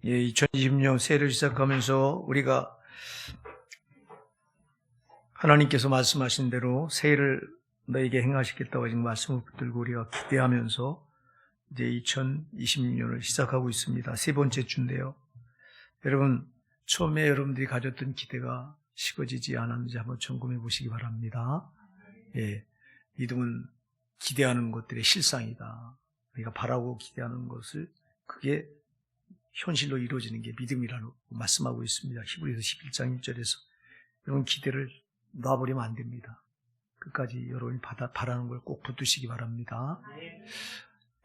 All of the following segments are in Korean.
2020년 새해를 시작하면서 우리가 하나님께서 말씀하신 대로 새해를 너에게 행하시겠다고 지금 말씀을 붙들고 우리가 기대하면서 이제 2020년을 시작하고 있습니다. 세 번째 주인데요. 여러분, 처음에 여러분들이 가졌던 기대가 식어지지 않았는지 한번 점검해 보시기 바랍니다. 믿음은 기대하는 것들의 실상이다. 우리가 바라고 기대하는 것을 그게 현실로 이루어지는 게 믿음이라고 말씀하고 있습니다. 히브리서 11장 1절에서 여러분 기대를 놔버리면 안 됩니다. 끝까지 여러분이 바라는 걸 꼭 붙드시기 바랍니다.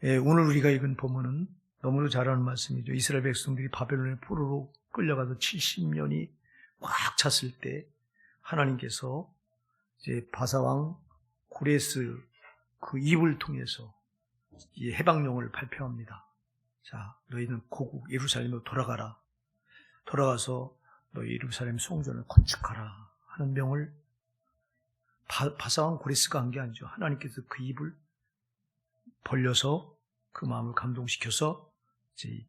오늘 우리가 읽은 본문은 너무도 잘하는 말씀이죠. 이스라엘 백성들이 바벨론의 포로로 끌려가서 70년이 꽉 찼을 때 하나님께서 이제 바사왕 고레스 그 입을 통해서 이 해방령을 발표합니다. 자, 너희는 고국 예루살렘으로 돌아가라. 돌아가서 너희 예루살렘 성전을 건축하라 하는 명을 바사왕 고레스가 한 게 아니죠. 하나님께서 그 입을 벌려서 그 마음을 감동시켜서 이제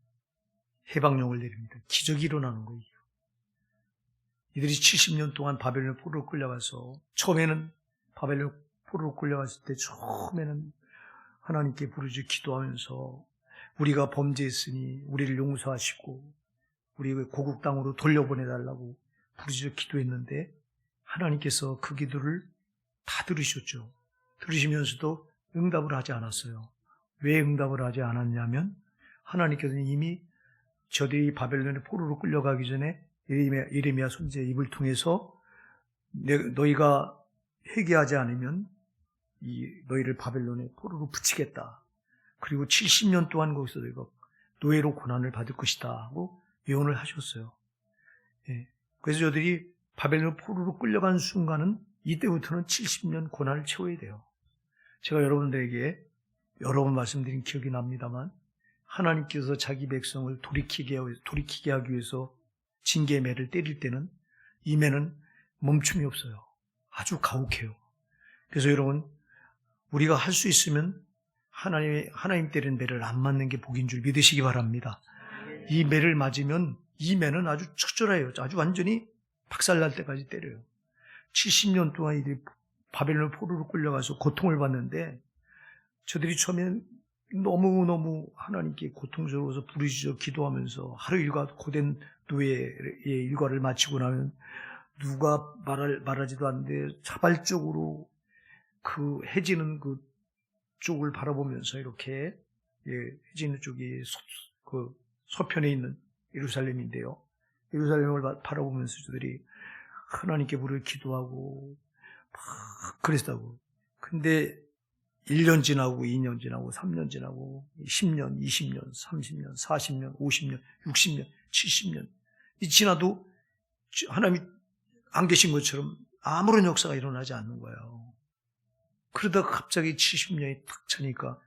해방령을 내립니다. 기적이 일어나는 거예요. 이들이 70년 동안 바벨론 포로로 끌려가서 처음에는 바벨론 포로로 끌려갔을 때 처음에는 하나님께 부르짖어 기도하면서 우리가 범죄했으니 우리를 용서하시고 우리의 고국 땅으로 돌려보내달라고 부르짖어 기도했는데 하나님께서 그 기도를 다 들으셨죠. 들으시면서도 응답을 하지 않았어요. 왜 응답을 하지 않았냐면 하나님께서는 이미 저들이 바벨론의 포로로 끌려가기 전에 예레미야 선지자의 입을 통해서 너희가 회개하지 않으면 너희를 바벨론의 포로로 붙이겠다. 그리고 70년 동안 거기서 너희가 노예로 고난을 받을 것이다 하고 예언을 하셨어요. 그래서 저들이 바벨론 포로로 끌려간 순간은 이때부터는 70년 고난을 채워야 돼요. 제가 여러분들에게 여러 번 말씀드린 기억이 납니다만 하나님께서 자기 백성을 돌이키게 하기 위해서 징계의 매를 때릴 때는 이 매는 멈춤이 없어요. 아주 가혹해요. 그래서 여러분 우리가 할 수 있으면 하나님 때리는 매를 안 맞는 게 복인 줄 믿으시기 바랍니다. 이 매를 맞으면 이 매는 아주 처절해요. 아주 완전히 박살날 때까지 때려요. 70년 동안 이들이 바벨론 포로로 끌려가서 고통을 받는데 저들이 처음엔 너무너무 하나님께 고통스러워서 부르짖어 기도하면서 하루 일과 고된 노예의 일과를 마치고 나면 누가 말하지도 않는데 자발적으로 그 해지는 그 쪽을 바라보면서 이렇게 해지는 쪽이 그 서편에 있는 예루살렘인데요. 예루살렘을 바라보면서 저들이 하나님께 부르짖어 기도하고 막 그랬다고. 근데 1년 지나고 2년 지나고 3년 지나고 10년, 20년, 30년, 40년, 50년, 60년, 70년 이 지나도 하나님이 안 계신 것처럼 아무런 역사가 일어나지 않는 거예요. 그러다가 갑자기 70년이 탁 차니까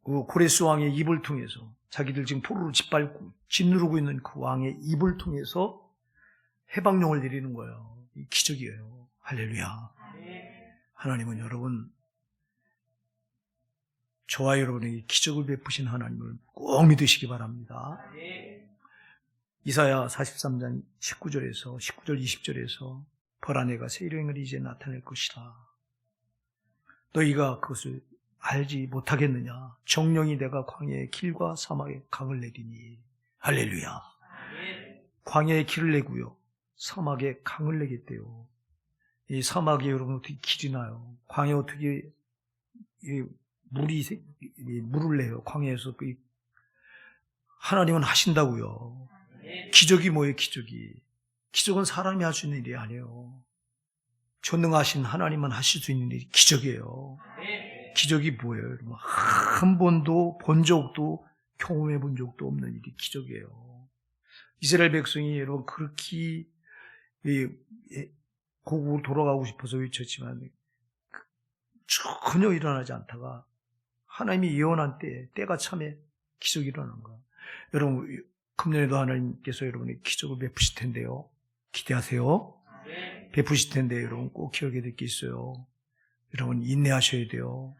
그 고레스 왕의 입을 통해서 자기들 지금 포로로 짓밟고 짓누르고 있는 그 왕의 입을 통해서 해방령을 내리는 거예요. 이 기적이에요. 할렐루야. 하나님은 여러분 저와 여러분에게 기적을 베푸신 하나님을 꼭 믿으시기 바랍니다. 이사야 43장 19절 20절에서 벌아 내가 새 일행을 이제 나타낼 것이다. 너희가 그것을 알지 못하겠느냐. 정령이 내가 광야의 길과 사막의 강을 내리니. 할렐루야. 광야의 길을 내고요. 사막에 강을 내겠대요. 이 사막에 여러분 어떻게 길이 나요? 광야에 어떻게 물을 내요? 광야에서 하나님은 하신다고요. 기적이 뭐예요? 기적은 사람이 할 수 있는 일이 아니에요. 전능하신 하나님만 하실 수 있는 일이 기적이에요. 기적이 뭐예요? 여러분? 한 번도 본 적도 경험해 본 적도 없는 일이 기적이에요. 이스라엘 백성이 여러분 그렇게 고국으로 돌아가고 싶어서 외쳤지만 전혀 일어나지 않다가 하나님이 예언한 때가 참에 기적이 일어난 거예요. 여러분 금년에도 하나님께서 여러분의 기적을 베푸실 텐데요. 기대하세요. 베푸실 텐데 여러분 꼭 기억해야 될 게 있어요. 여러분 인내하셔야 돼요.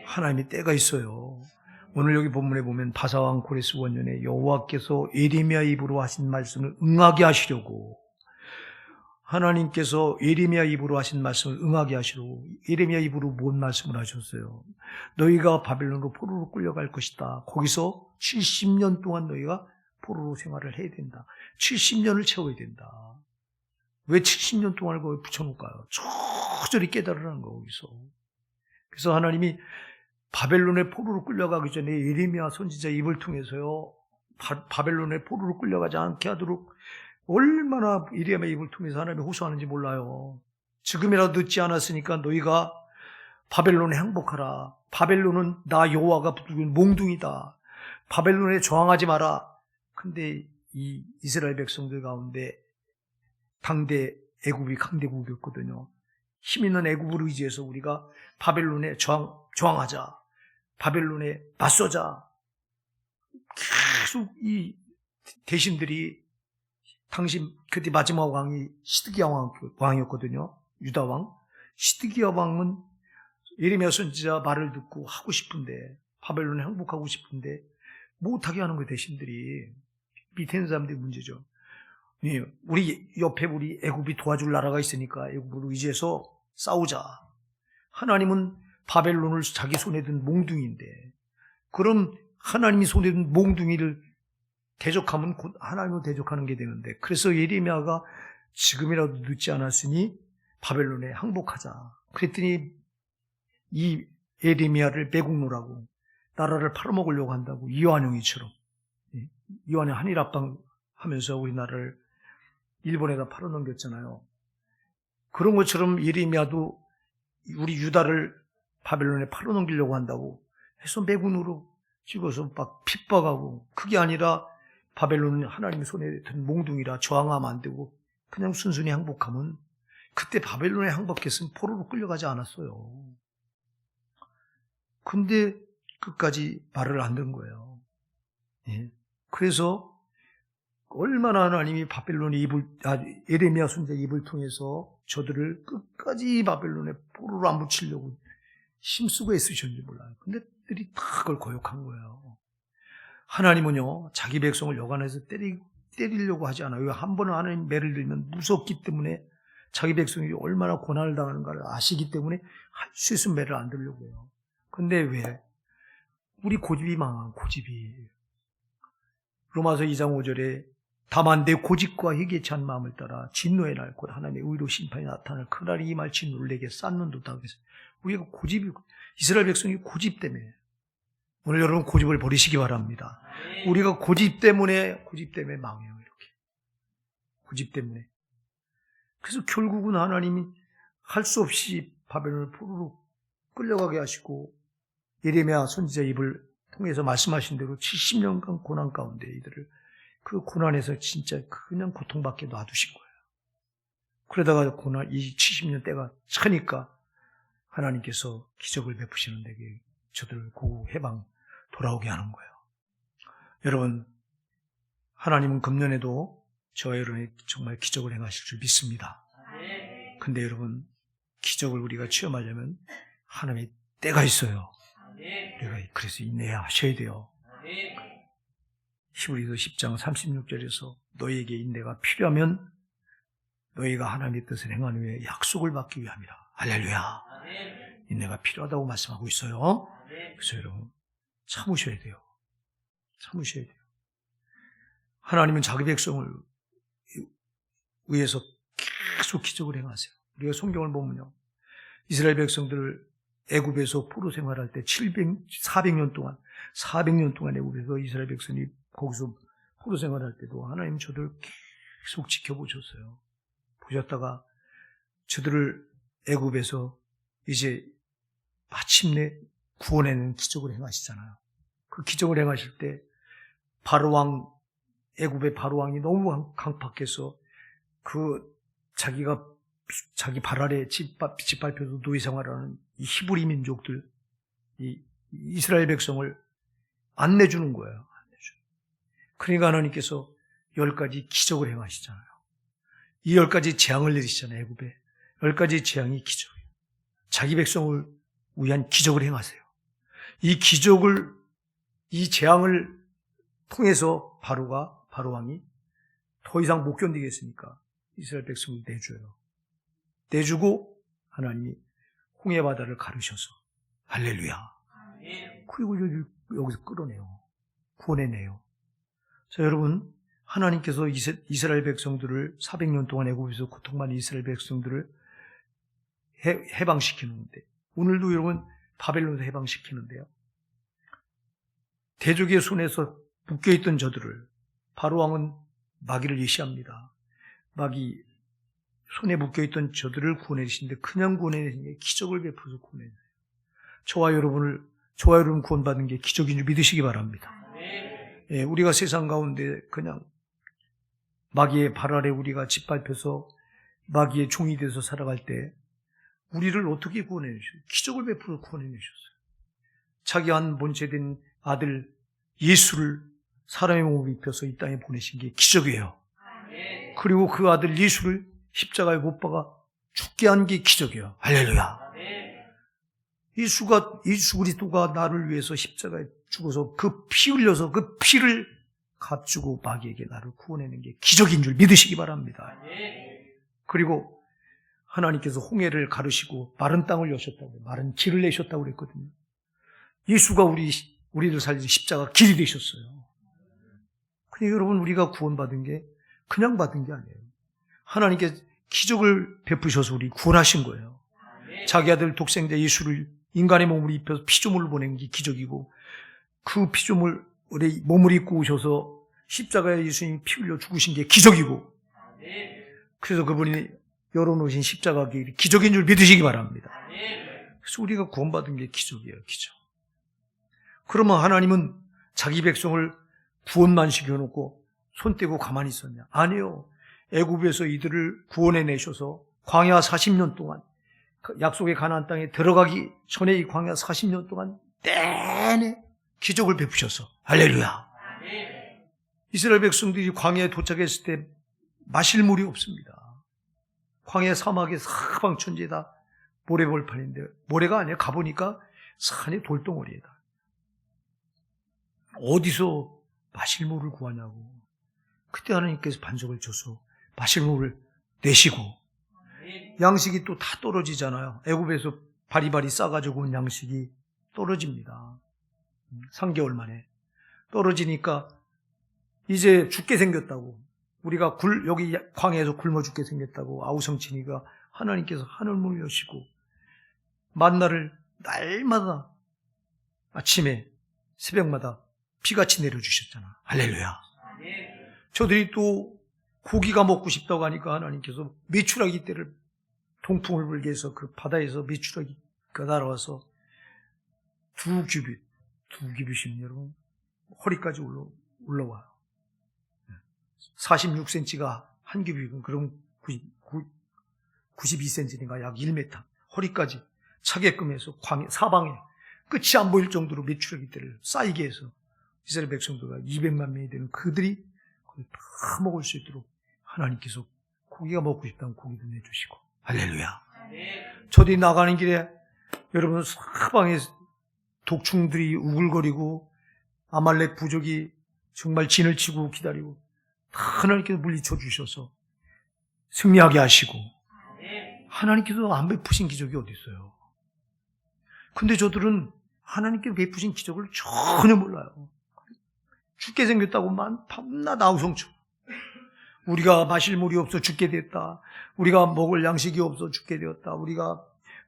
하나님의 때가 있어요. 오늘 여기 본문에 보면 바사왕 고레스 원년에 여호와께서 예레미야 입으로 하신 말씀을 응하게 하시려고, 하나님께서 예레미야 입으로 하신 말씀을 응하게 하시려고 예레미야 입으로 뭔 말씀을 하셨어요? 너희가 바벨론으로 포로로 끌려갈 것이다. 거기서 70년 동안 너희가 포로로 생활을 해야 된다. 70년을 채워야 된다. 왜 70년 동안을 거기 붙여놓을까요? 조절히 깨달으라는 거, 거기서. 그래서 하나님이 바벨론의 포로로 끌려가기 전에 예레미야 선지자 입을 통해서요, 바벨론의 포로로 끌려가지 않게 하도록 얼마나 예레미야 입을 통해서 하나님이 호소하는지 몰라요. 지금이라도 늦지 않았으니까 너희가 바벨론에 항복하라. 바벨론은 나 여호와가 부르는 몽둥이다. 바벨론에 저항하지 마라. 근데 이 이스라엘 백성들 가운데 당대 애굽이 강대국이었거든요. 힘 있는 애굽을 의지해서 우리가 바벨론에 저항하자. 바벨론에 맞서자. 계속 이 대신들이, 당시 그때 마지막 왕이 시드기야 왕이었거든요. 유다 왕. 시드기야 왕은 예레미야 선지자 말을 듣고 하고 싶은데, 바벨론에 항복하고 싶은데 못하게 하는 거예요, 대신들이. 밑에 있는 사람들이 문제죠. 우리 옆에 우리 애굽이 도와줄 나라가 있으니까 애굽을 의지해서 싸우자. 하나님은 바벨론을 자기 손에 든 몽둥이인데, 그럼 하나님이 손에 든 몽둥이를 대적하면 곧 하나님을 대적하는 게 되는데, 그래서 예레미야가 지금이라도 늦지 않았으니 바벨론에 항복하자. 그랬더니 이 예레미야를 매국노라고, 나라를 팔아먹으려고 한다고, 이완용이처럼. 이완용 한일합방 하면서 우리나라를 일본에다 팔아넘겼잖아요. 그런 것처럼 예레미야도 우리 유다를 바벨론에 팔아넘기려고 한다고 해서 매국노로 찍어서 막 핍박하고, 그게 아니라 바벨론은 하나님의 손에 든 몽둥이라 저항하면 안 되고 그냥 순순히 항복하면, 그때 바벨론에 항복했으면 포로로 끌려가지 않았어요. 근데 끝까지 말을 안 듣는 거예요. 그래서 얼마나 하나님이 예레미야 선지자 입을 통해서 저들을 끝까지 바벨론에 포로로 안 붙이려고 힘쓰고 애쓰셨는지 몰라요. 근데 들이 다 그걸 거역한 거예요. 하나님은요, 자기 백성을 여간해서 때리려고 하지 않아요. 한 번은 하나님 매를 들면 무섭기 때문에, 자기 백성이 얼마나 고난을 당하는가를 아시기 때문에 할 수 있으면 매를 안 들려고 해요. 근데 왜? 우리 고집이 망한 고집이. 로마서 2장 5절에 다만 내 고집과 희개치 않은 마음을 따라 진노의 날 곧 하나님의 의로 심판이 나타날 그날이 임할 진노를 내게 쌓는도다. 그래서 우리가 고집이, 이스라엘 백성이 고집 때문에, 오늘 여러분 고집을 버리시기 바랍니다. 우리가 고집 때문에 망해요. 이렇게 고집 때문에. 그래서 결국은 하나님이 할 수 없이 바벨론을 포로로 끌려가게 하시고, 예레미야 선지자 입을 통해서 말씀하신 대로 70년간 고난 가운데 이들을, 그 고난에서 진짜 그냥 고통받게 놔두신 거예요. 그러다가 이 70년 때가 차니까 하나님께서 기적을 베푸시는 데게 저들을 구후 해방 돌아오게 하는 거예요. 여러분, 하나님은 금년에도 저와 여러분이 정말 기적을 행하실 줄 믿습니다. 근데 여러분, 기적을 우리가 체험하려면 하나님의 때가 있어요. 우리가 그래서 인내하셔야 돼요. 히브리서 10장 36절에서 너희에게 인내가 필요하면 너희가 하나님의 뜻을 행한 후에 약속을 받기 위함이라. 할렐루야. 인내가 필요하다고 말씀하고 있어요. 그래서 여러분, 참으셔야 돼요. 참으셔야 돼요. 하나님은 자기 백성을 위해서 계속 기적을 행하세요. 우리가 성경을 보면요, 이스라엘 백성들을 애굽에서 포로 생활할 때 400년 동안 애굽에서 이스라엘 백성이 거기서 포로 생활할 때도 하나님 저들을 계속 지켜보셨어요. 보셨다가 저들을 애굽에서 이제 마침내 구원해내는 기적을 행하시잖아요. 그 기적을 행하실 때 애굽의 바로왕이 너무 강팍해서 자기 발 아래 짓밟혀서 노예 생활하는 이 히브리 민족들, 이 이스라엘 백성을 안 내주는 거예요. 그러니까 하나님께서 10가지 기적을 행하시잖아요. 이 10가지 재앙을 내리시잖아요. 애굽에 10가지 재앙이 기적이에요. 자기 백성을 위한 기적을 행하세요. 이 기적을 이 재앙을 통해서 바로왕이 더 이상 못 견디겠으니까 이스라엘 백성을 내줘요. 내주고 하나님이 홍해 바다를 가르셔서 할렐루야. 그리고 여기서 끌어내요. 구원해내요. 자, 여러분, 하나님께서 이스라엘 백성들을 400년 동안 애굽에서 고통받는 이스라엘 백성들을 해방시키는데, 오늘도 여러분 바벨론에서 해방시키는데요. 대적의 손에서 묶여있던 저들을 바로왕은 마귀를 예시합니다. 마귀 손에 묶여있던 저들을 구원해주시는데 그냥 구원해내신 게 기적을 베풀어서 구원해내요. 저와 여러분 구원받은 게 기적인 줄 믿으시기 바랍니다. 예, 우리가 세상 가운데 그냥 마귀의 발 아래 우리가 짓밟혀서 마귀의 종이 돼서 살아갈 때 우리를 어떻게 구원해내셨어요? 기적을 베풀어 구원해내셨어요. 자기 한 본체된 아들 예수를 사람의 몸을 입혀서 이 땅에 보내신 게 기적이에요. 그리고 그 아들 예수를 십자가에 못 박아 죽게 한 게 기적이에요. 할렐루야. 예수 그리스도가 나를 위해서 십자가에 죽어서 그 피 흘려서 그 피를 값주고 마귀에게 나를 구원하는 게 기적인 줄 믿으시기 바랍니다. 그리고 하나님께서 홍해를 가르시고 마른 땅을 여셨다고, 마른 길을 내셨다고 그랬거든요. 예수가 우리를 살리는 십자가 길이 되셨어요. 근데 여러분, 우리가 구원받은 게 그냥 받은 게 아니에요. 하나님께 기적을 베푸셔서 우리 구원하신 거예요. 자기 아들 독생자 예수를 인간의 몸을 입혀서 피조물을 보낸 게 기적이고, 그 피조물 우리 몸을 입고 오셔서 십자가에 예수님이 피 흘려 죽으신 게 기적이고, 그래서 그분이 열어놓으신 십자가 길이 기적인 줄 믿으시기 바랍니다. 그래서 우리가 구원받은 게 기적이에요. 기적. 그러면 하나님은 자기 백성을 구원만 시켜놓고 손 떼고 가만히 있었냐? 아니요. 애굽에서 이들을 구원해내셔서 광야 40년 동안, 약속의 가나안 땅에 들어가기 전에 이 광야 40년 동안 내내 기적을 베푸셔서 할렐루야. 이스라엘 백성들이 광야에 도착했을 때 마실 물이 없습니다. 광야 사막에 사방천지에다 모래벌판인데, 모래가 아니에요. 가보니까 산에 돌덩어리에다. 어디서 마실 물을 구하냐고. 그때 하나님께서 반석을 줘서 마실 물을 내시고, 양식이 또 다 떨어지잖아요. 애굽에서 바리바리 싸가지고 온 양식이 떨어집니다. 3개월 만에 떨어지니까 이제 죽게 생겼다고, 우리가 여기 광야에서 굶어 죽게 생겼다고 아우성치니까 하나님께서 하늘문을 여시고 만나를 날마다 아침에 새벽마다 비같이 내려주셨잖아. 할렐루야. 저들이 또 고기가 먹고 싶다고 하니까 하나님께서 메추라기 떼를 동풍을 불게 해서 그 바다에서 메추라기가 날아와서 2규빗이면 여러분 허리까지 올라와요. 46cm가 한 규빗은 그럼 92cm니까 약 1m 허리까지 차게끔 해서 사방에 끝이 안 보일 정도로 메추라기 떼를 쌓이게 해서 이스라엘 백성들과 200만 명이 되는 그들이 다 먹을 수 있도록 하나님께서 고기가 먹고 싶다면 고기도 내주시고 할렐루야. 저들이 나가는 길에 여러분 사방에 독충들이 우글거리고 아말렉 부족이 정말 진을 치고 기다리고 다 하나님께서 물리쳐 주셔서 승리하게 하시고, 하나님께서 안 베푸신 기적이 어디 있어요? 근데 저들은 하나님께 베푸신 기적을 전혀 몰라요. 죽게 생겼다고만 밤낮 아우성쳐. 우리가 마실 물이 없어 죽게 됐다. 우리가 먹을 양식이 없어 죽게 되었다. 우리가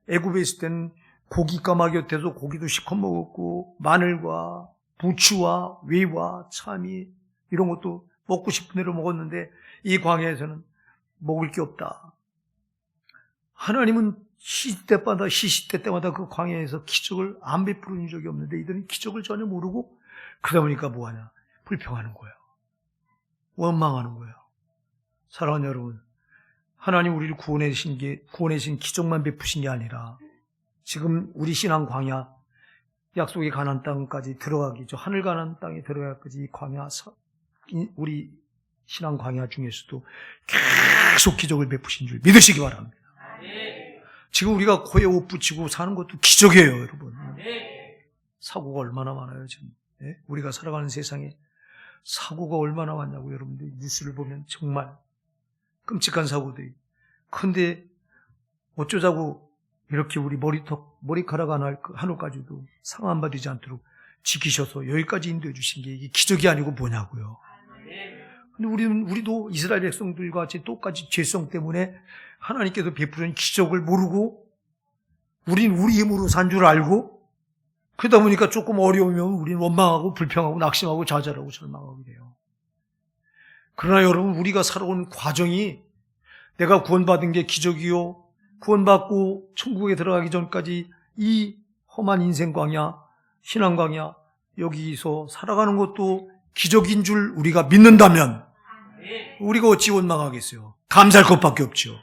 애굽에 있을 때는 고기 까마귀 곁에서 고기도 시커 먹었고, 마늘과 부추와 외와 참이 이런 것도 먹고 싶은 대로 먹었는데 이 광야에서는 먹을 게 없다. 하나님은 시시때 때마다 그 광야에서 기적을 안 베푸는 적이 없는데 이들은 기적을 전혀 모르고 그러다 보니까 뭐하냐? 불평하는 거예요. 원망하는 거예요. 사랑하는 여러분, 하나님 우리를 구원해신 기적만 베푸신 게 아니라 지금 우리 신앙 광야, 약속의 가나안 땅까지 들어가기, 저 하늘 가나안 땅에 들어가기까지 이 광야, 우리 신앙 광야 중에서도 계속 기적을 베푸신 줄 믿으시기 바랍니다. 지금 우리가 코에 옷 붙이고 사는 것도 기적이에요, 여러분. 사고가 얼마나 많아요, 지금. 우리가 살아가는 세상에 사고가 얼마나 많냐고 여러분들 뉴스를 보면 정말 끔찍한 사고들이. 근데 어쩌자고 이렇게 우리 머리카락 하나까지도 상함받지 않도록 지키셔서 여기까지 인도해 주신 게 이게 기적이 아니고 뭐냐고요. 근데 우리도 이스라엘 백성들과 같이 똑같이 죄성 때문에 하나님께서 베푸는 기적을 모르고 우린 우리 힘으로 산 줄 알고 그러다 보니까 조금 어려우면 우린 원망하고 불평하고 낙심하고 좌절하고 절망하게 돼요. 그러나 여러분 우리가 살아온 과정이 내가 구원받은 게 기적이요. 구원받고 천국에 들어가기 전까지 이 험한 인생 광야, 신앙 광야 여기서 살아가는 것도 기적인 줄 우리가 믿는다면 우리가 어찌 원망하겠어요. 감사할 것밖에 없죠.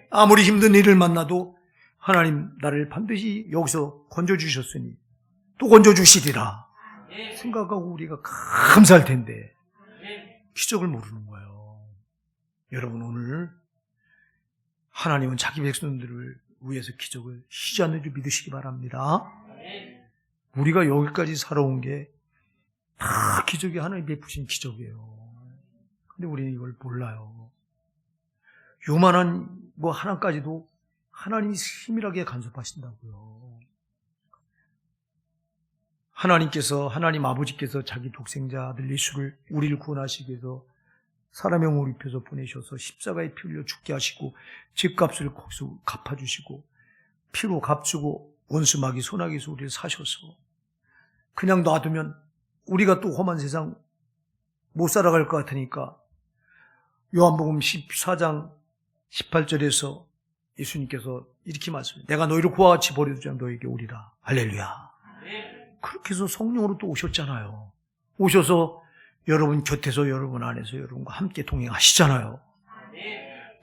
아무리 힘든 일을 만나도 하나님 나를 반드시 여기서 건져주셨으니 또 건져주시리라 생각하고 우리가 감사할 텐데 기적을 모르는 거예요. 여러분 오늘 하나님은 자기 백성들을 위해서 기적을 쉬지 않는 줄 믿으시기 바랍니다. 우리가 여기까지 살아온 게 다 기적이 하나님 베푸신 기적이에요. 근데 우리는 이걸 몰라요. 요만한 하나까지도 하나님이 세밀하게 간섭하신다고요. 하나님 아버지께서 자기 독생자 아들 예수를 우리를 구원하시기 위해서 사람의 몸을 입혀서 보내셔서 십자가에 피 흘려 죽게 하시고 죄값을 거기서 갚아주시고 피로 값주고 원수 마귀 소나기에서 우리를 사셔서 그냥 놔두면 우리가 또 험한 세상 못 살아갈 것 같으니까 요한복음 14장 18절에서 예수님께서 이렇게 말씀해요. 내가 너희를 그와 같이 버려두지 않고 너희에게 오리라. 할렐루야. 그렇게 해서 성령으로 또 오셨잖아요. 오셔서 여러분 곁에서 여러분 안에서 여러분과 함께 동행하시잖아요.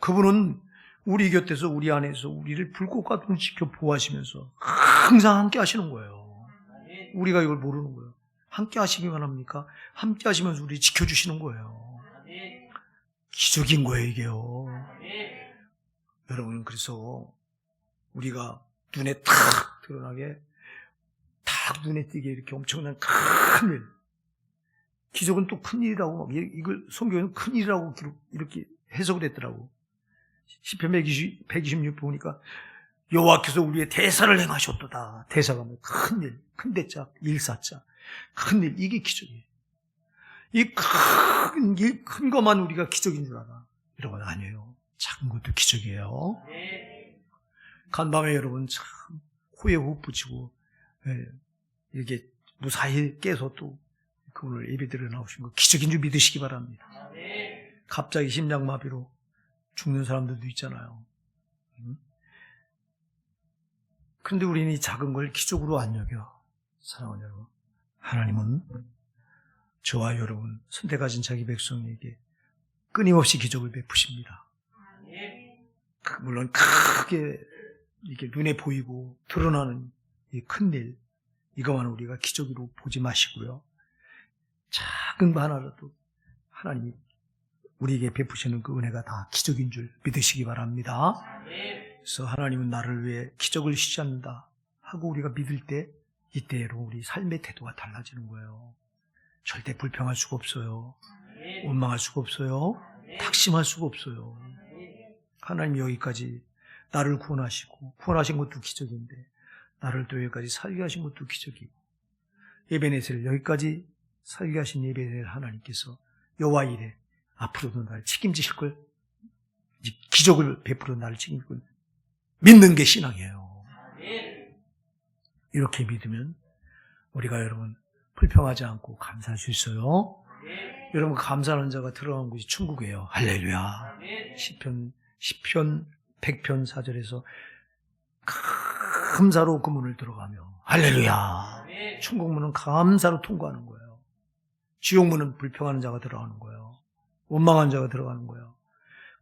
그분은 우리 곁에서 우리 안에서 우리를 불꽃과 같은 지켜 보호하시면서 항상 함께 하시는 거예요. 우리가 이걸 모르는 거예요. 함께 하시기만 합니까? 함께 하시면서 우리 지켜주시는 거예요. 기적인 거예요, 이게요. 여러분, 그래서 우리가 눈에 탁 드러나게, 탁 눈에 띄게 이렇게 엄청난 큰 일. 기적은 또 큰 일이라고, 이걸 성경에는 큰 일이라고 이렇게 해석을 했더라고. 시편 126편 보니까 여호와께서 우리의 대사를 행하셨도다. 대사가 뭐 큰 일, 큰 대자, 일사자. 큰 일, 이게 기적이에요. 이 큰 일, 큰 것만 우리가 기적인 줄 알아. 이런 건 아니에요. 작은 것도 기적이에요. 간밤에 여러분 참 코에 호흡 붙이고 이렇게 무사히 깨서 또 그분을 예배드려 나오신 거 기적인 줄 믿으시기 바랍니다. 갑자기 심장마비로 죽는 사람들도 있잖아요. 그런데 우리는 이 작은 걸 기적으로 안 여겨. 사랑하는 여러분, 하나님은 저와 여러분 선택하신 자기 백성에게 끊임없이 기적을 베푸십니다. 물론 크게 이게 눈에 보이고 드러나는 이 큰일, 이거만 우리가 기적으로 보지 마시고요. 작은 거 하나라도 하나님이 우리에게 베푸시는 그 은혜가 다 기적인 줄 믿으시기 바랍니다. 그래서 하나님은 나를 위해 기적을 쉬지 않는다 하고 우리가 믿을 때 이때로 우리 삶의 태도가 달라지는 거예요. 절대 불평할 수가 없어요. 원망할 수가 없어요. 탁심할 수가 없어요. 하나님이 여기까지 나를 구원하시고 구원하신 것도 기적인데 나를 또 여기까지 살게 하신 것도 기적이고 에베네셀을 여기까지 살게 하신 에베네셀 하나님께서 여호와 이레 앞으로도 나를 책임지실 걸, 기적을 베풀어 나를 책임질 걸 믿는 게 신앙이에요. 이렇게 믿으면 우리가 여러분 불평하지 않고 감사할 수 있어요. 여러분 감사하는 자가 들어간 곳이 천국이에요. 할렐루야. 시편 100편 4절에서 감사로 그 문을 들어가며 할렐루야. 천국문은 감사로 통과하는 거예요. 지옥문은 불평하는 자가 들어가는 거예요. 원망하는 자가 들어가는 거예요.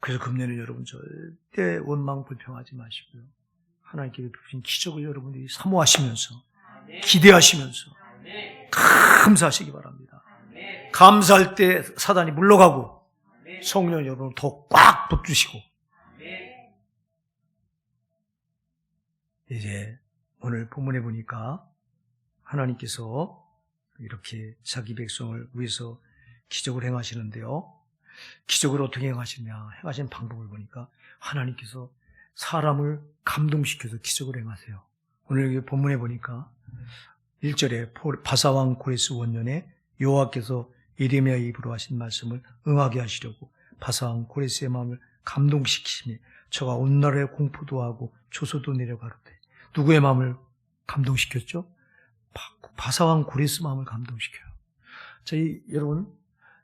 그래서 금년에 여러분 절대 원망 불평하지 마시고요. 하나님께 베푸신 기적을 여러분들이 사모하시면서 기대하시면서 감사하시기 바랍니다. 감사할 때 사단이 물러가고 성령 여러분을 더 꽉 붙주시고 이제 오늘 본문에 보니까 하나님께서 이렇게 자기 백성을 위해서 기적을 행하시는데요. 기적을 어떻게 행하시냐? 행하시는 방법을 보니까 하나님께서 사람을 감동시켜서 기적을 행하세요. 오늘 여기 본문에 보니까 1절에 바사왕 고레스 원년에 여호와께서 예레미야의 입으로 하신 말씀을 응하게 하시려고 바사왕 고레스의 마음을 감동시키시며 저가 온 나라에 공포도 하고 조소도 내려가로되. 누구의 마음을 감동시켰죠? 바사왕 고레스 마음을 감동시켜요. 여러분,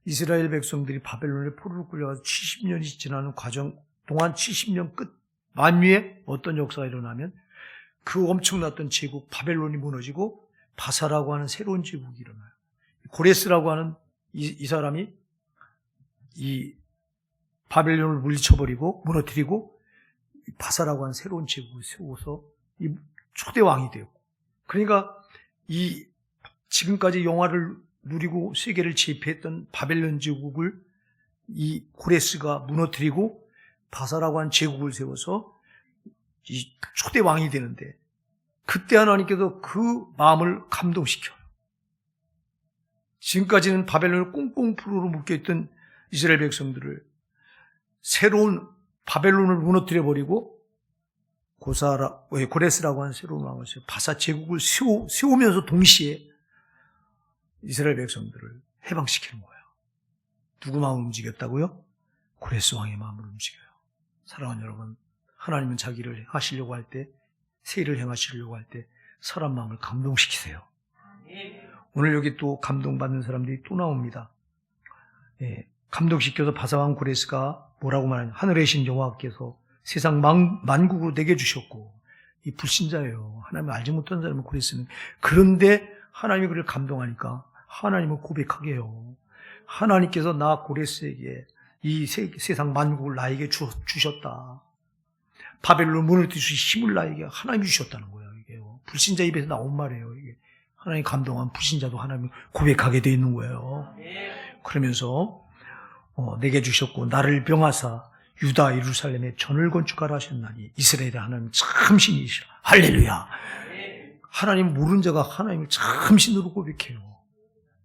이스라엘 백성들이 바벨론에 포로로 끌려가서 70년이 지나는 과정 동안 70년 끝 만위에 어떤 역사가 일어나면 그 엄청났던 제국 바벨론이 무너지고 바사라고 하는 새로운 제국이 일어나요. 고레스라고 하는 이 사람이 이 바벨론을 물리쳐버리고 무너뜨리고 바사라고 하는 새로운 제국을 세워서 이 초대 왕이 되고, 그러니까 이 지금까지 영화를 누리고 세계를 제패했던 바벨론 제국을 이 고레스가 무너뜨리고 바사라고 하는 제국을 세워서 이 초대 왕이 되는데, 그때 하나님께서 그 마음을 감동시켜요. 지금까지는 바벨론을 꽁꽁 풀어로 묶여있던 이스라엘 백성들을 새로운 바벨론을 무너뜨려버리고 고레스라고 하는 새로운 왕을 세워 바사 제국을 세우면서 동시에 이스라엘 백성들을 해방시키는 거예요. 누구 마음을 움직였다고요? 고레스 왕의 마음을 움직여요. 사랑하는 여러분, 하나님은 자기를 하시려고 할 때, 새 일을 행하시려고 할 때 사람 마음을 감동시키세요. 오늘 여기 또 감동받는 사람들이 또 나옵니다. 감동시켜서 바사왕 고레스가 뭐라고 말하냐? 하늘의 신 여호와께서 세상 만국으로 내게 주셨고, 이 불신자예요. 하나님을 알지 못한 사람은 고레스는. 그런데 하나님이 그를 감동하니까 하나님을 고백하게 해요. 하나님께서 나 고레스에게 이 세상 만국을 나에게 주셨다. 바벨론 무너뜨릴 수 있는 힘을 나에게 하나님이 주셨다는 거예요. 이게 불신자 입에서 나온 말이에요. 이게 하나님 감동한 불신자도 하나님을 고백하게 돼 있는 거예요. 그러면서 내게 주셨고 나를 병하사 유다 예루살렘에 전을 건축하라 하셨나니 이스라엘의 하나님 참 신이시라. 할렐루야. 하나님 모르는 자가 하나님을 참 신으로 고백해요.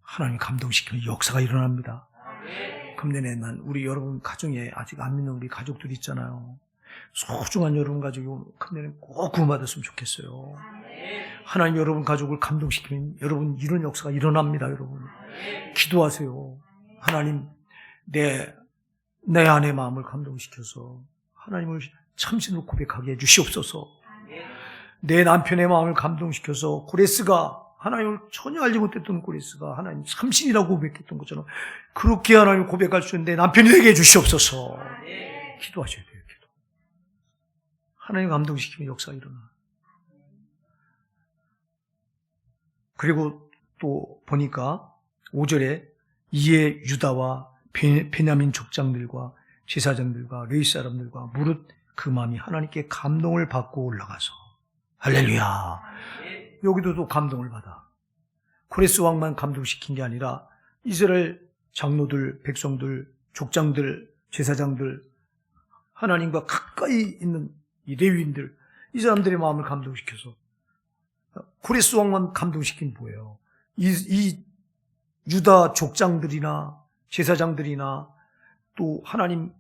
하나님 감동시키는 역사가 일어납니다. 금년에 우리 여러분 가정에 아직 안 믿는 우리 가족들이 있잖아요. 소중한 여러분 가족이 금년에 꼭 구원받았으면 좋겠어요. 하나님 여러분 가족을 감동시키는 여러분 이런 역사가 일어납니다. 여러분 기도하세요. 하나님 내 안의 마음을 감동시켜서 하나님을 참신으로 고백하게 해주시옵소서. 내 남편의 마음을 감동시켜서 고레스가 하나님을 전혀 알지 못했던 고레스가 하나님 참신이라고 고백했던 것처럼 그렇게 하나님 고백할 수 있는데 남편이 되게 해주시옵소서. 기도하셔야 돼요. 기도. 하나님 감동시키면 역사가 일어나. 그리고 또 보니까 5절에 이에 유다와 베냐민 족장들과 제사장들과 레위 사람들과 무릇 그 마음이 하나님께 감동을 받고 올라가서 할렐루야. 여기도 또 감동을 받아. 고레스 왕만 감동시킨 게 아니라 이스라엘 장로들, 백성들, 족장들, 제사장들, 하나님과 가까이 있는 이 레위인들, 이 사람들의 마음을 감동시켜서 고레스 왕만 감동시킨 뭐예요? 이 유다 족장들이나 제사장들이나 또 하나님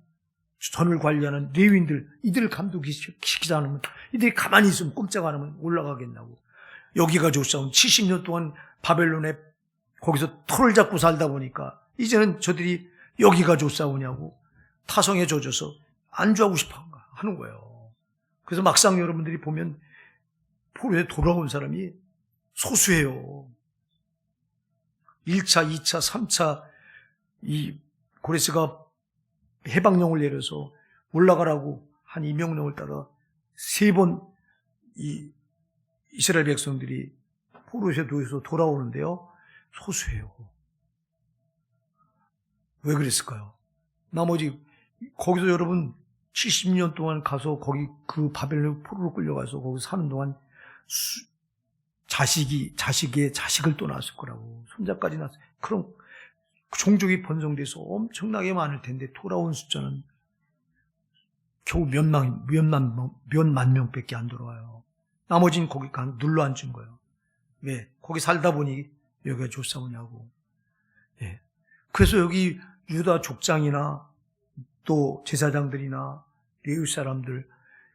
전을 관리하는 레위인들, 이들을 감동시키지 않으면, 이들이 가만히 있으면 꼼짝 안 하면 올라가겠냐고. 여기가 좋사온 70년 동안 바벨론에 거기서 털을 잡고 살다 보니까 이제는 저들이 여기가 좋사오냐고 타성에 젖어서 안주하고 싶어 하는 거예요. 그래서 막상 여러분들이 보면 포로에 돌아온 사람이 소수예요. 1차, 2차, 3차 이 고레스가 해방령을 내려서 올라가라고 한 이 명령을 따라 3번 이 이스라엘 백성들이 포로에 놓여서 돌아오는데요. 소수예요. 왜 그랬을까요? 나머지 거기서 여러분 70년 동안 가서 거기 그 바벨론 포로로 끌려가서 거기 사는 동안 자식의 자식을 또 낳았을 거라고. 손자까지 낳았어요. 그럼 종족이 번성돼서 엄청나게 많을 텐데 돌아온 숫자는 겨우 몇만 명밖에 안 돌아와요. 나머지는 거기 눌러 앉은 거예요. 왜? 거기 살다 보니 여기가 좋사오냐고. 예. 그래서 여기 유다 족장이나 또 제사장들이나 레위 사람들,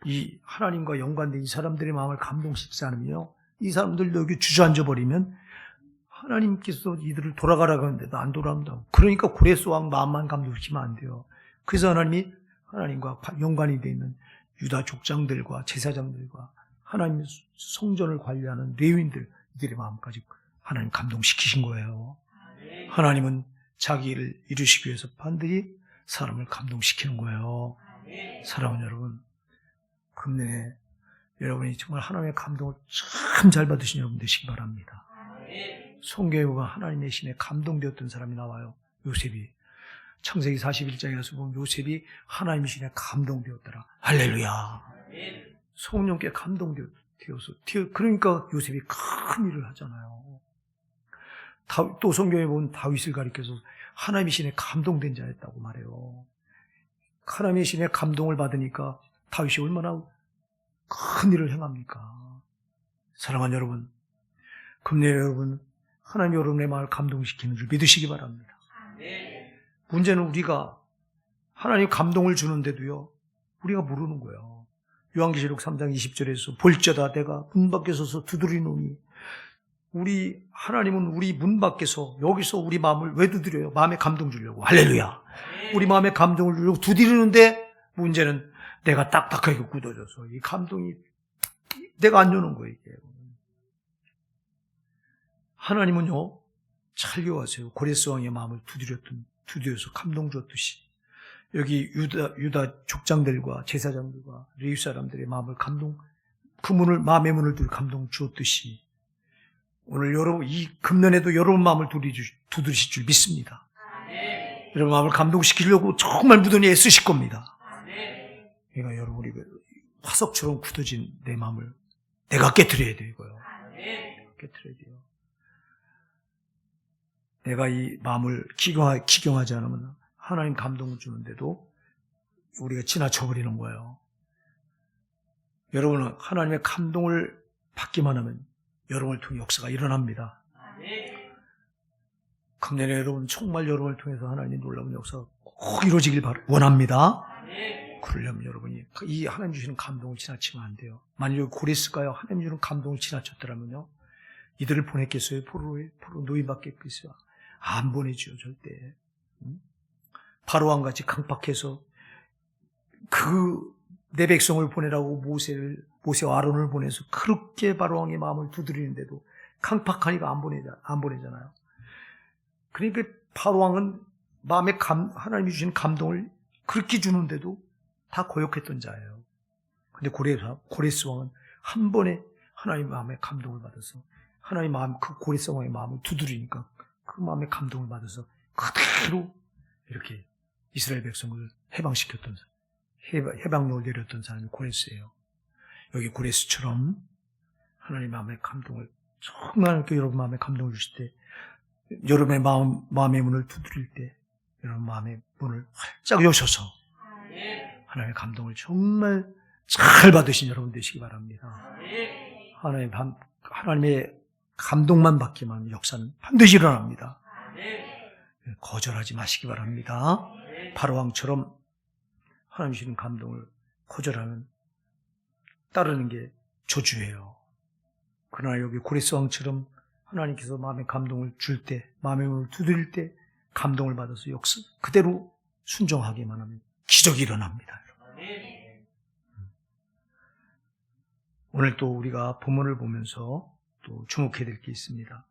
이 하나님과 연관된 이 사람들의 마음을 감동시키지 않으며 이 사람들도 여기 주저앉아 버리면 하나님께서 이들을 돌아가라고 하는데도 안 돌아온다고. 그러니까 고레스 왕 마음만 감동시키면 안 돼요. 그래서 하나님이 하나님과 연관이 되어 있는 유다 족장들과 제사장들과 하나님의 성전을 관리하는 레위인들, 이들의 마음까지 하나님 감동시키신 거예요. 하나님은 자기 일을 이루시기 위해서 반드시 사람을 감동시키는 거예요. 사랑하는 여러분, 금년에 여러분이 정말 하나님의 감동을 참 잘 받으신 여러분 되시기 바랍니다. 성경에 보면 하나님의 신에 감동되었던 사람이 나와요. 요셉이. 창세기 41장에 가서 보면 요셉이 하나님의 신에 감동되었더라. 할렐루야. 성령께 감동되어서, 그러니까 요셉이 큰 일을 하잖아요. 또 성경에 보면 다윗을 가리켜서 하나님의 신에 감동된 자였다고 말해요. 하나님의 신에 감동을 받으니까 다윗이 얼마나 큰 일을 행합니까? 사랑하는 여러분, 금년 여러분, 하나님 여러분의 마음을 감동시키는 줄 믿으시기 바랍니다. 문제는 우리가 하나님 감동을 주는데도요, 우리가 모르는 거예요. 요한계시록 3장 20절에서 볼지어다 내가 문 밖에 서서 두드리노니, 우리 하나님은 우리 문 밖에서 여기서 우리 마음을 왜 두드려요? 마음에 감동 주려고. 할렐루야. 우리 마음에 감동을 주려고 두드리는데 문제는 내가 딱딱하게 굳어져서 이 감동이 내가 안 여는 거예요. 이게. 하나님은요, 잘 기억하세요. 고레스 왕의 마음을 두드려서 감동 줬듯이 여기 유다 족장들과 제사장들과 레위 사람들의 마음을 그 문을, 마음의 문을 두드려 감동 주었듯이 오늘 여러분, 이 금년에도 여러분 마음을 두드리실 줄 믿습니다. 여러분 마음을 감동시키려고 정말 무던히 애쓰실 겁니다. 그러니까 여러분이 화석처럼 굳어진 내 마음을 내가 깨트려야 되고요. 깨트려야 돼요. 내가 이 마음을 기경하지 않으면 하나님 감동을 주는데도 우리가 지나쳐버리는 거예요. 여러분은 하나님의 감동을 받기만 하면 여러분을 통해 역사가 일어납니다. 금년에 여러분 정말 여러분을 통해서 하나님의 놀라운 역사가 꼭 이루어지길 원합니다. 그러려면 여러분이 이 하나님 주시는 감동을 지나치면 안 돼요. 만약 고레스가요, 하나님 주시는 감동을 지나쳤더라면요, 이들을 보냈겠어요? 포로 노임받겠겠어요? 안 보내죠, 절대. 바로왕같이 강팍해서 내 백성을 보내라고 모세와 아론을 보내서 그렇게 바로왕의 마음을 두드리는데도 강팍하니까 안 보내잖아요. 그러니까 바로왕은 마음에 하나님이 주신 감동을 그렇게 주는데도 다 고역했던 자예요. 근데 고레스 왕은 한 번에 하나님 마음에 감동을 받아서 하나님 마음, 그 고레스 왕의 마음을 두드리니까 그 마음에 감동을 받아서 그대로 이렇게 이스라엘 백성을 해방시켰던, 해방령을 내렸던 사람이 고레스예요. 여기 고레스처럼 하나님 마음의 감동을 정말 이렇게 여러분 마음에 감동을 주실 때, 여러분의 마음의 문을 두드릴 때 여러분 마음의 문을 활짝 여셔서 하나님의 감동을 정말 잘 받으신 여러분 되시기 바랍니다. 하나님의 감동만 받기만 하면 역사는 반드시 일어납니다. 거절하지 마시기 바랍니다. 바로왕처럼 하나님 주시는 감동을 거절하면 따르는 게 저주예요. 그러나 여기 고레스 왕처럼 하나님께서 마음의 감동을 줄 때, 마음의 문을 두드릴 때 감동을 받아서 역사 그대로 순종하기만 하면 기적이 일어납니다. 오늘 또 우리가 본문을 보면서 또 주목해야 될 게 있습니다.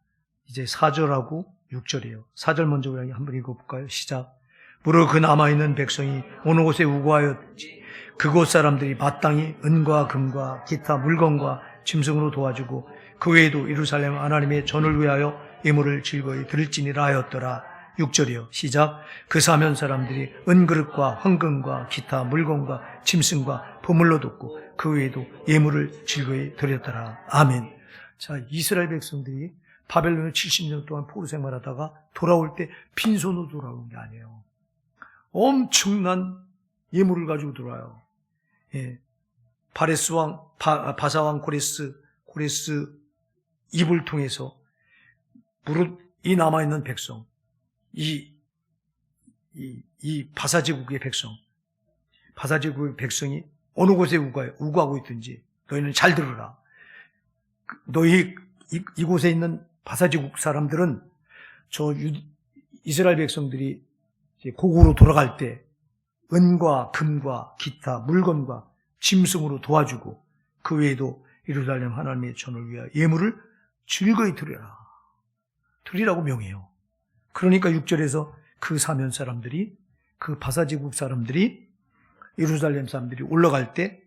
이제 4절하고 6절이에요. 4절 먼저 우리 한번 읽어볼까요? 시작. 무릇 그 남아있는 백성이 어느 곳에 우거하였지 그곳 사람들이 마땅히 은과 금과 기타 물건과 짐승으로 도와주고 그 외에도 예루살렘 하나님의 전을 위하여 예물을 즐거이 드릴지니라 하였더라. 6절이요. 시작. 그 사면 사람들이 은그릇과 황금과 기타 물건과 짐승과 보물로 돕고 그 외에도 예물을 즐거이 드렸더라. 아멘. 자, 이스라엘 백성들이 바벨론에 70년 동안 포로 생활하다가 돌아올 때 빈손으로 돌아온 게 아니에요. 엄청난 예물을 가지고 돌아와요. 예. 바사왕 고레스 입을 통해서 이 남아있는 백성, 이 바사제국의 백성, 바사제국의 백성이 어느 곳에 우거하고 있든지 너희는 잘 들으라. 너희 이곳에 있는 바사제국 사람들은 이스라엘 백성들이 고국으로 돌아갈 때 은과 금과 기타 물건과 짐승으로 도와주고 그 외에도 예루살렘 하나님의 전을 위하여 예물을 즐거이 드리라고 명해요. 그러니까 6절에서 그 사면 사람들이, 그 바사제국 사람들이, 예루살렘 사람들이 올라갈 때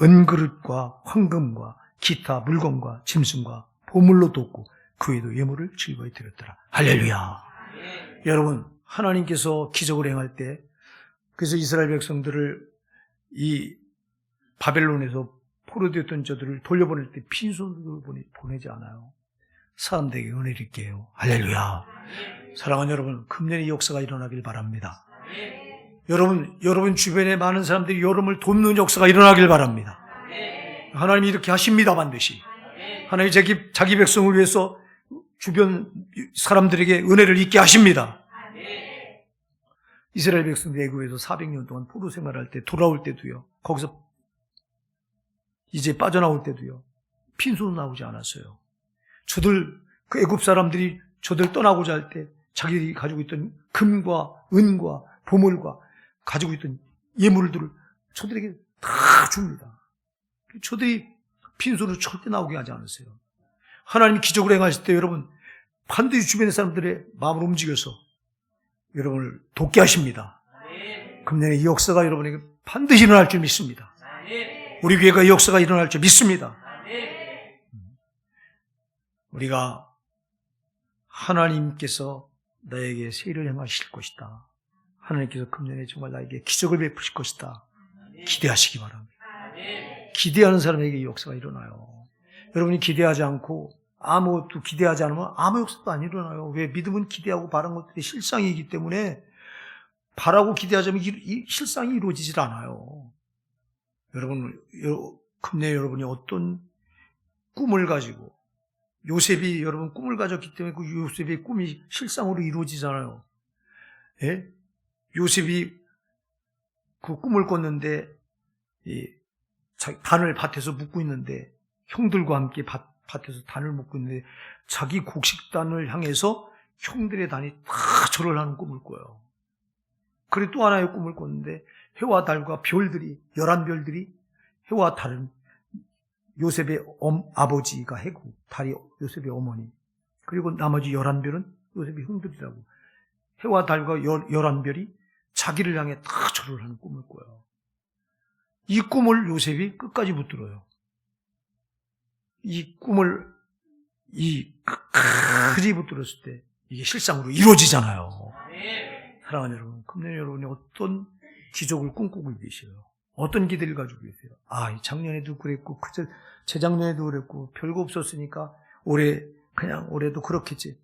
은그릇과 황금과 기타 물건과 짐승과 보물로 돕고 그 외에도 예물을 즐거이 드렸더라. 할렐루야. 여러분, 하나님께서 기적을 행할 때, 그래서 이스라엘 백성들을 이 바벨론에서 포로되었던 저들을 돌려보낼 때 빈손으로 보내지 않아요. 사람들에게 은혜를 입게요. 할렐루야. 사랑하는 여러분, 금년에 역사가 일어나길 바랍니다. 여러분 주변에 많은 사람들이 여러분을 돕는 역사가 일어나길 바랍니다. 하나님이 이렇게 하십니다. 반드시. 하나님이 자기 백성을 위해서 주변 사람들에게 은혜를 입게 하십니다. 이스라엘 백성들이 애굽에서 400년 동안 포로 생활할 때 돌아올 때도요. 거기서 이제 빠져나올 때도요. 빈손으로 나오지 않았어요. 그 애굽 사람들이 저들 떠나고자 할 때 자기들이 가지고 있던 금과 은과 보물과 가지고 있던 예물들을 저들에게 다 줍니다. 저들이 빈손으로 절대 나오게 하지 않았어요. 하나님이 기적을 행하실 때 여러분 반드시 주변의 사람들의 마음을 움직여서 여러분을 돕게 하십니다. 금년에 이 역사가 여러분에게 반드시 일어날 줄 믿습니다. 우리 교회가 이 역사가 일어날 줄 믿습니다. 우리가 하나님께서 나에게 세일을 행하실 것이다. 하나님께서 금년에 정말 나에게 기적을 베푸실 것이다. 기대하시기 바랍니다. 기대하는 사람에게 이 역사가 일어나요. 여러분이 기대하지 않고 아무것도 기대하지 않으면 아무 역사도 안 일어나요. 왜? 믿음은 기대하고 바라는 것들이 실상이기 때문에 바라고 기대하자면 실상이 이루어지질 않아요. 금년에 여러분이 어떤 꿈을 가지고 요셉이 여러분 꿈을 가졌기 때문에 그 요셉의 꿈이 실상으로 이루어지잖아요. 예? 요셉이 그 꿈을 꿨는데 단을 밭에서 묶고 있는데 형들과 함께 밭에서 단을 묶고 있는데 자기 곡식단을 향해서 형들의 단이 다 절을 하는 꿈을 꿔요. 그리고 또 하나의 꿈을 꿨는데 해와 달과 별들이 11별들이 해와 달은 요셉의 아버지가 해고 달이 요셉의 어머니 그리고 나머지 11별은 요셉의 형들이라고 해와 달과 11별이 자기를 향해 다 절을 하는 꿈을 꿔요. 이 꿈을 요셉이 끝까지 붙들어요. 이 꿈을 끝까지 붙들었을 때 이게 실상으로 이루어지잖아요. 사랑하는 여러분, 금년 여러분이 어떤 기적을 꿈꾸고 계세요? 어떤 기대를 가지고 계세요? 작년에도 그랬고, 재작년에도 그랬고, 별거 없었으니까 올해도 그렇겠지.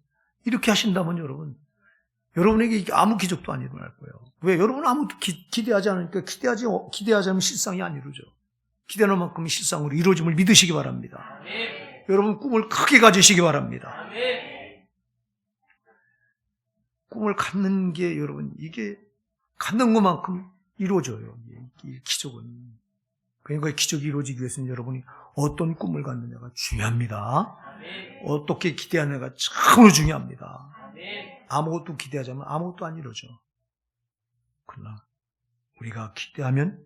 이렇게 하신다면 여러분에게 이게 아무 기적도 안 일어날 거예요. 왜? 여러분은 아무도 기대하지 않으니까 기대하지 않으면 실상이 안 이루어져. 기대하는 만큼 실상으로 이루어짐을 믿으시기 바랍니다. 여러분 꿈을 크게 가지시기 바랍니다. 꿈을 갖는 게 여러분 이게 갖는 것만큼 이루어져요. 이 기적은. 그러니까 기적이 이루어지기 위해서는 여러분이 어떤 꿈을 갖느냐가 중요합니다. 어떻게 기대하느냐가 참으로 중요합니다. 아무것도 기대하자면 아무것도 안 이루어져. 그러나 우리가 기대하면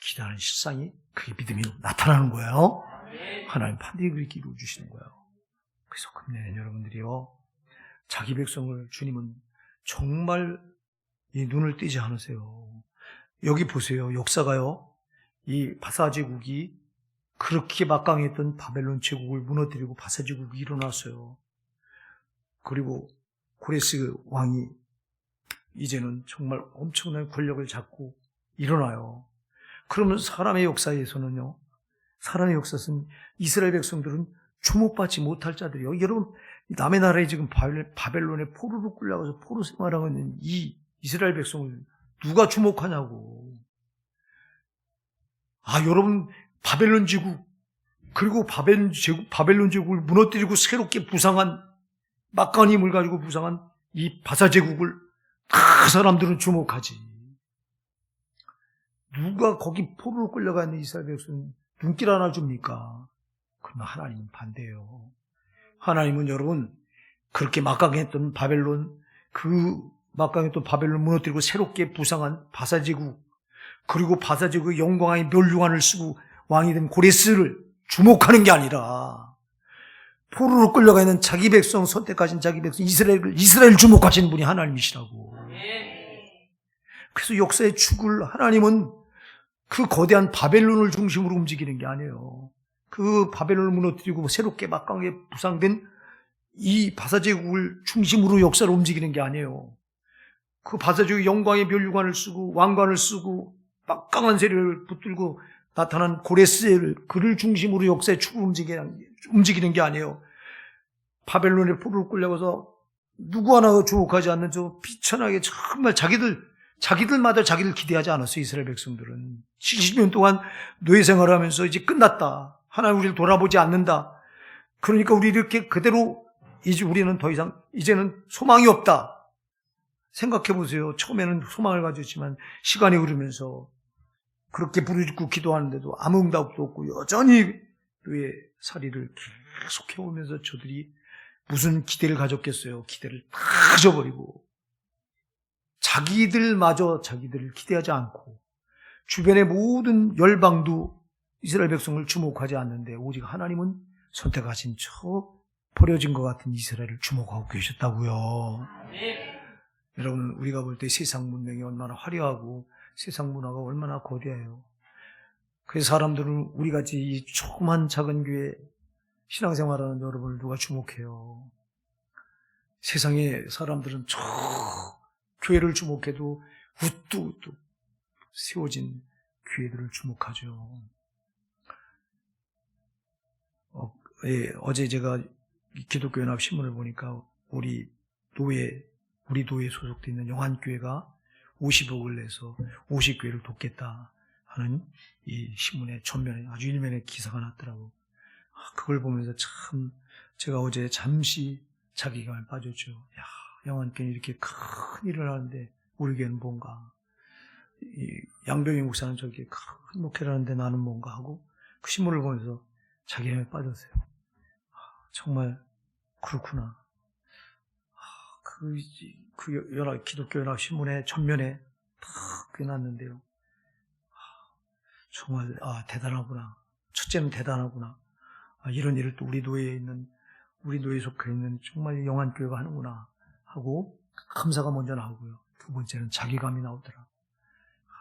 기대하는 실상이 그게 믿음이 나타나는 거예요. 하나님 반드시 그렇게 이루어주시는 거예요. 그래서 금년에 여러분들이요 자기 백성을 주님은 정말 이 눈을 떼지 않으세요. 여기 보세요. 역사가요. 이 바사제국이 그렇게 막강했던 바벨론 제국을 무너뜨리고 바사제국이 일어났어요. 그리고 고레스 왕이 이제는 정말 엄청난 권력을 잡고 일어나요. 그러면 사람의 역사에서는요. 사람의 역사는 이스라엘 백성들은 주목받지 못할 자들이요. 여러분 남의 나라에 지금 바벨론에 포로로 끌려가서 포로 생활하고 있는 이 이스라엘 백성을 누가 주목하냐고. 여러분 바벨론 제국 그리고 바벨론 제국을 무너뜨리고 새롭게 부상한 막강한 힘을 가지고 부상한 이 바사제국을 다 사람들은 주목하지. 누가 거기 포로로 끌려가 있는 이스라엘 백성은 눈길 하나 줍니까? 그러나 하나님은 반대예요. 하나님은 여러분 그렇게 막강했던 바벨론, 그 막강했던 바벨론 무너뜨리고 새롭게 부상한 바사제국, 그리고 바사제국의 영광의 멸류관을 쓰고 왕이 된 고레스를 주목하는 게 아니라 포로로 끌려가 있는 자기 백성, 선택하신 자기 백성 이스라엘 주목하시는 분이 하나님이시라고. 그래서 역사의 축을 하나님은 그 거대한 바벨론을 중심으로 움직이는 게 아니에요. 그 바벨론을 무너뜨리고 새롭게 막강하게 부상된 이 바사제국을 중심으로 역사를 움직이는 게 아니에요. 그 바사제국의 영광의 멸류관을 쓰고 왕관을 쓰고 막강한 세력을 붙들고 나타난 고레스를 그를 중심으로 역사의 축을 움직이는 게 아니에요. 바벨론의 포로로 끌려가서 누구 하나 주목하지 않는 저 비천하게 정말 자기들마다 자기를 기대하지 않았어요. 이스라엘 백성들은 70년 동안 노예 생활을 하면서 이제 끝났다. 하나님 우리를 돌아보지 않는다. 그러니까 우리 이렇게 그대로 이제 우리는 더 이상 이제는 소망이 없다. 생각해 보세요. 처음에는 소망을 가졌지만 시간이 흐르면서 그렇게 부르짖고 기도하는데도 아무 응답도 없고 여전히 노예 살이를 계속 해오면서 저들이 무슨 기대를 가졌겠어요. 기대를 다 잊어버리고 자기들마저 자기들을 기대하지 않고 주변의 모든 열방도 이스라엘 백성을 주목하지 않는데 오직 하나님은 선택하신 저 버려진 것 같은 이스라엘을 주목하고 계셨다고요. 여러분 우리가 볼 때 세상 문명이 얼마나 화려하고 세상 문화가 얼마나 거대해요. 그래서 사람들은 우리같이 이 조그만 작은 교회 신앙생활하는 여러분을 누가 주목해요. 세상의 사람들은 저 교회를 주목해도 우뚝우뚝 세워진 교회들을 주목하죠. 어제 제가 기독교연합 신문을 보니까 우리 노예에 소속되어 있는 영안교회가 50억을 내서 50교회를 돕겠다 하는 이 신문의 전면에 아주 일면에 기사가 났더라고. 그걸 보면서 참 제가 어제 잠시 자괴감에 빠졌죠. 야, 영안교회는 이렇게 큰 일을 하는데 우리 교회는 뭔가, 양병희 목사는 저렇게 큰 목회를 하는데 나는 뭔가 하고 그 신문을 보면서 자괴감에 빠졌어요. 정말 그렇구나. 기독교 연합 신문의 전면에 탁 껴놨는데요. 정말 대단하구나. 첫째는 대단하구나. 이런 일을 또 우리 노예에 속해 있는 정말 영안교회가 하는구나 하고 감사가 먼저 나오고요. 두 번째는 자괴감이 나오더라.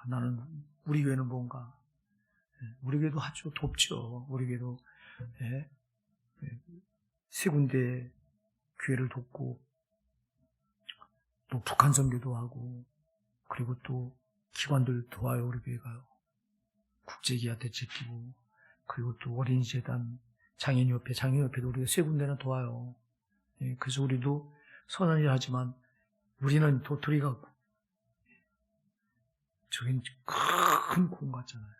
나는 우리 교회는 뭔가, 우리 교회도 하죠. 돕죠. 우리 교회도 세 군데 교회를 돕고 또 북한 선교도 하고 그리고 또 기관들 도와요. 우리 교회가요. 국제기아 대책기구 그리고 또 어린이재단 장애인협회도 우리가 세 군데는 도와요. 그래서 우리도 선한 일 하지만 우리는 도토리 같고 저긴 큰 공 같잖아요.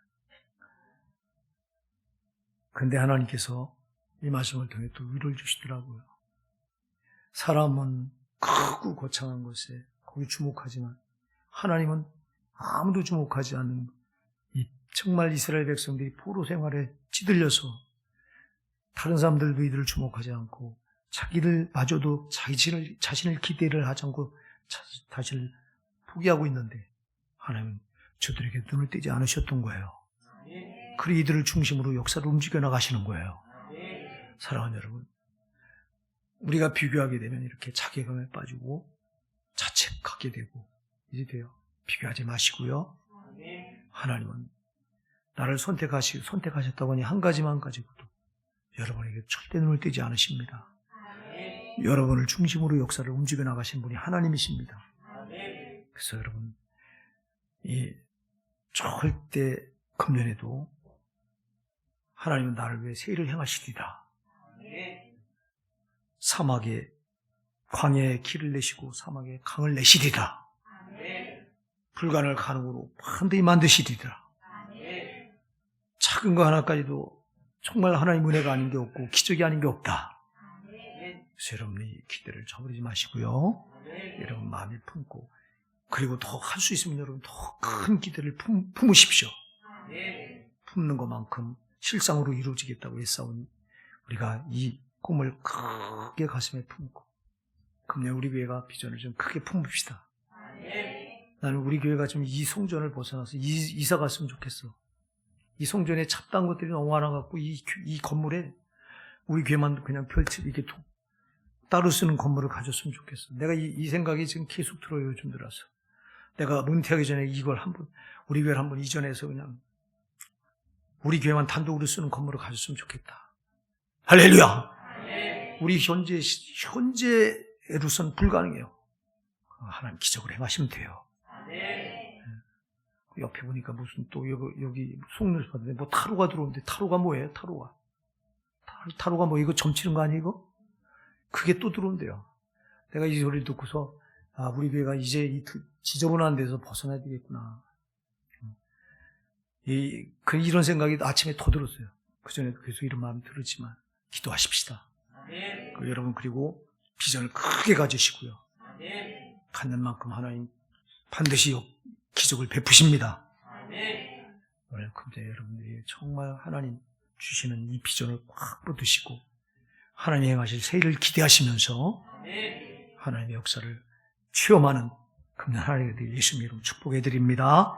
그런데 하나님께서 이 말씀을 통해 또 위로를 주시더라고요. 사람은 크고 거창한 것에 거기 주목하지만 하나님은 아무도 주목하지 않는 이 정말 이스라엘 백성들이 포로 생활에 찌들려서 다른 사람들도 이들을 주목하지 않고 자기들마저도 자신을 기대를 하지 않고 자신을 포기하고 있는데 하나님은 저들에게 눈을 떼지 않으셨던 거예요. 그리 이들을 중심으로 역사를 움직여 나가시는 거예요. 사랑하는 여러분, 우리가 비교하게 되면 이렇게 자괴감에 빠지고 자책하게 되고 이제 돼요. 비교하지 마시고요. 하나님은 나를 선택하셨다고 하니 한 가지만 가지고도 여러분에게 절대 눈을 떼지 않으십니다. 여러분을 중심으로 역사를 움직여 나가신 분이 하나님이십니다. 그래서 여러분, 이 절대 금년에도 하나님은 나를 위해 새 일을 행하시리라. 사막에 광야에 길을 내시고 사막에 강을 내시리라. 불가능을 가능으로 반드시 만드시리라. 작은 거 하나까지도 정말 하나님 은혜가 아닌 게 없고 기적이 아닌 게 없다. 그래서 여러분이 기대를 저버리지 마시고요. 여러분 마음에 품고, 그리고 더 할 수 있으면 여러분 더 큰 기대를 품으십시오. 품는 것만큼 실상으로 이루어지겠다고 애써온 우리가 이 꿈을 크게 가슴에 품고, 금년 우리 교회가 비전을 좀 크게 품읍시다. 나는 우리 교회가 좀 이 송전을 벗어나서 이사 갔으면 좋겠어. 이 송전에 잡다한 것들이 너무 많아갖고 이 건물에 우리 교회만 그냥 이렇게 따로 쓰는 건물을 가졌으면 좋겠어. 내가 이 생각이 지금 계속 들어요, 요즘 들어서. 내가 은퇴하기 전에 이걸 우리 교회를 한번 이전해서 그냥 우리 교회만 단독으로 쓰는 건물을 가졌으면 좋겠다. 할렐루야! 우리 현재로서는 불가능해요. 하나님 기적을 행하시면 돼요. 옆에 보니까 무슨 또 여기 속눈썹 받는데 뭐 타로가 들어오는데, 타로가 뭐예요? 타로가 뭐 이거 점치는 거 아니에요, 이거? 그게 또 들어온대요. 내가 이 소리를 듣고서 우리 교회가 이제 이 지저분한 데서 벗어나야 되겠구나. 이런 생각이 아침에 더 들었어요. 그전에도 계속 이런 마음이 들었지만 기도하십시다. 여러분, 그리고 비전을 크게 가지시고요. 갖는 만큼 하나님 반드시 기적을 베푸십니다. 오늘 금세 여러분들이 정말 하나님 주시는 이 비전을 꽉 붙드시고 하나님 행하실 새 일을 기대하시면서 하나님의 역사를 체험하는 금년 하나님의 예수님 이름 축복해 드립니다.